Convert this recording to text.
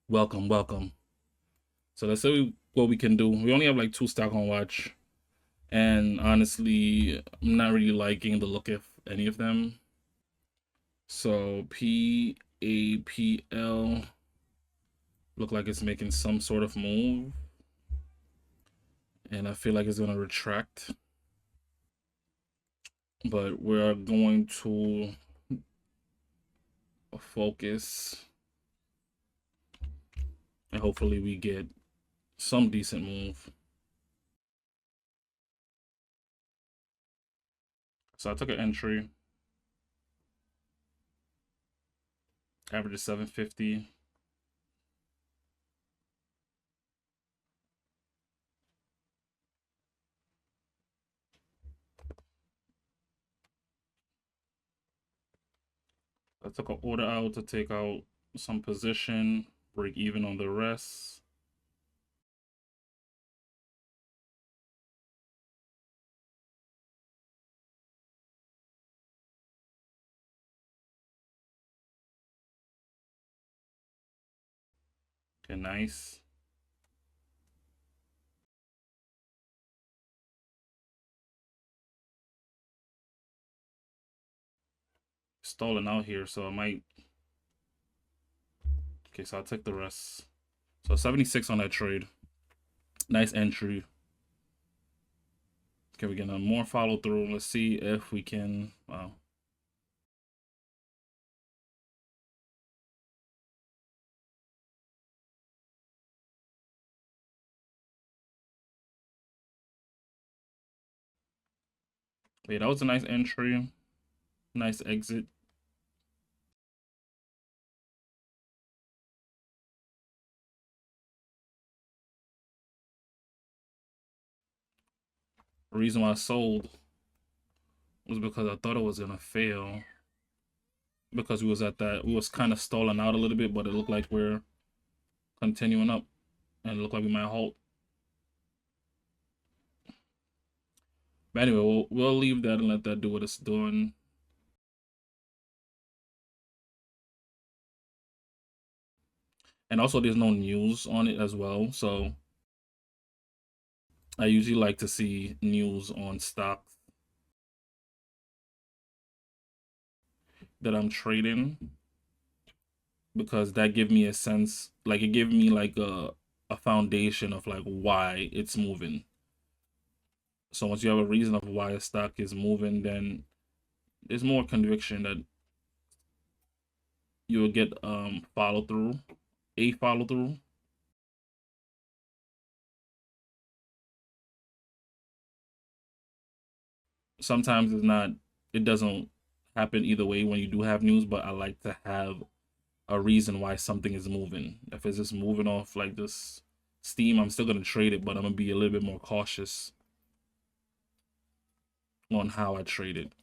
Welcome, welcome. So let's see what we can do. We only have like two stock on watch, and honestly, I'm not really liking the look of any of them. So PAPL look like it's making some sort of move, and I feel like it's gonna retract. But we're going to focus, and hopefully we get some decent move. So I took an entry, average is 750. I took an order out to take out some position, break even on the rest. Okay, nice. Stalling out here, so I might. Okay, so I'll take the rest. So 76 on that trade. Nice entry. Okay, we're getting more follow through. Let's see if we can. Wow. Yeah, that was a nice entry. Nice exit. The reason why I sold was because I thought it was gonna fail. Because we was at that, we was kind of stalling out a little bit, but it looked like we're continuing up, and it looked like we might halt. But anyway, we'll leave that and let that do what it's doing. And also, there's no news on it as well, so I usually like to see news on stocks that I'm trading because that give me a sense, like it give me like a foundation of like why it's moving. So once you have a reason of why a stock is moving, then there's more conviction that you'll get follow through, a follow through. Sometimes it's not, it doesn't happen either way when you do have news, but I like to have a reason why something is moving. If it's just moving off like this steam, I'm still gonna trade it, but I'm gonna be a little bit more cautious on how I trade it.